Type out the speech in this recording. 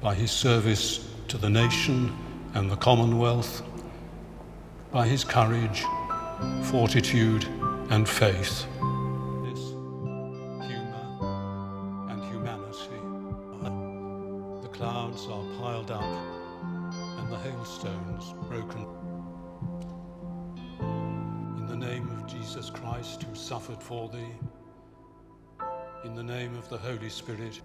by his service to the nation and the Commonwealth, by his courage, fortitude and faith. This humour and humanity. The clouds are piled up and the hailstones broken. In the name of Jesus Christ, who suffered for thee, in the name of the Holy Spirit,